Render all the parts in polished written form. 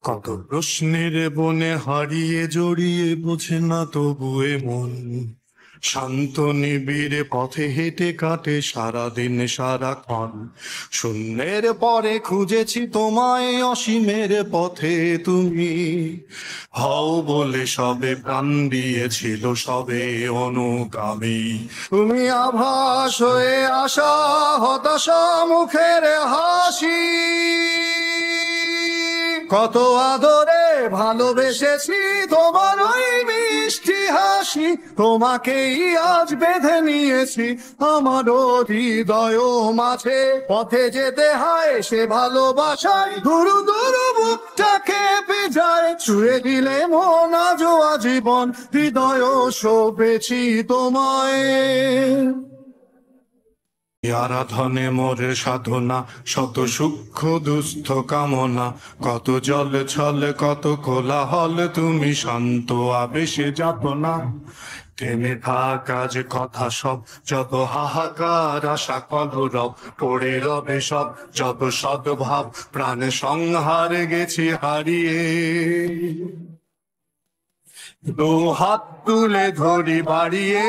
কত প্রশ্নের বনে হারিয়ে জড়িয়ে বোঝে না তবুয়ে মন শান্ত নিবিড়ে পথে হেঁটে কাটে সারাদিন সারাক্ষণ শূন্যের পরে খুঁজেছি তোমায় অসীমের পথে তুমি হও বলে সবে প্রাণ দিয়েছিল সবে অনুগামী তুমি আভাস হয়ে আসা হতাশা মুখের হাসি কত আদরে ভালোবেসেছি তোমার ওই মিষ্টি হাসি তোমাকেই আজ বেঁধে নিয়েছি আমার হৃদয় মাঝে পথে যেতে হয় সে ভালোবাসায় দুরু দুরু বুকটা কেঁপে যায় ছুঁয়ে দিলে মন আজও আজীবন হৃদয় সপেছি তোমায় আরাধনে মোরে সাধনা শত সূক্ষ্ম দুস্থ কামনা কত জল ছল কত কোলাহল তুমি শান্ত আবেশে যাত না থেমে থাকা যে কথা সব যত হাহাকার আশা কলরব পড়ে রবে সব যত সদ্ভাব প্রাণে সংহার গেছি হারিয়ে দু হাত তুলে ধরি বাড়িয়ে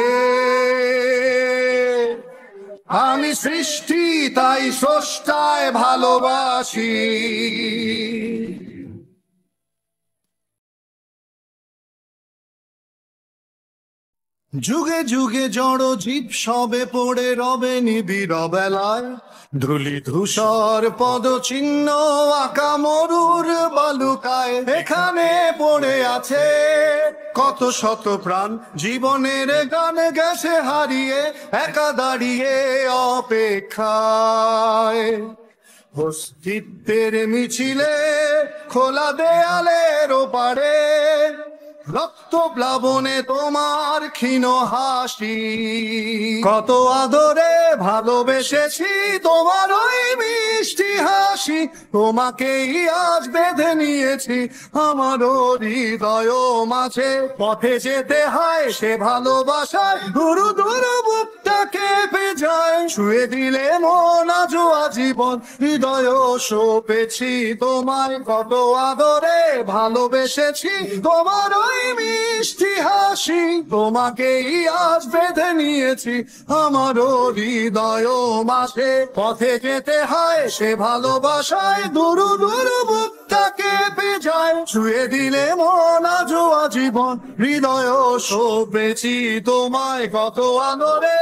আমি সৃষ্টি তাই স্রষ্টায় ভালোবাসি যুগে যুগে জড় জীব সবে পড়ে রবে নিবিড় বেলায় ধুলি ধূসর পদ চিহ্ন আঁকা মরুর বালুকায় এখানে পড়ে আছে কত শত প্রাণ জীবনের গান গেছে হারিয়ে একা দাঁড়িয়ে অপেক্ষায় অস্তিত্বের মিছিলে খোলা দেয়ালের ওপারে রক্ত প্লাবনে তোমার ক্ষীণ হাসি কত আদরে ভালোবেসেছি তোমার ওই মিষ্টি হাসি তোমাকেই আজ বেঁধে নিয়েছি আমার হৃদয় মাঝে পথে যেতে হয় সে ভালোবাসায় দুরু দুরু বুকটা কেঁপে যায় ছুঁয়ে দিলে মন আজও আজীবন হৃদয় সপেছি তোমায় কত আদরে ভালোবেসেছি তোমার ওই মিষ্টি হাসি তোমাকেই আজ বেঁধে নিয়েছি আমার হৃদয় মাঝে পথে যেতে হয় সে ভালোবাসায় দুরু দুরু বুকটা কেঁপে যায় ছুঁয়ে দিলে মন আজও আজীবন হৃদয় সপেছি তোমায় কত আদরে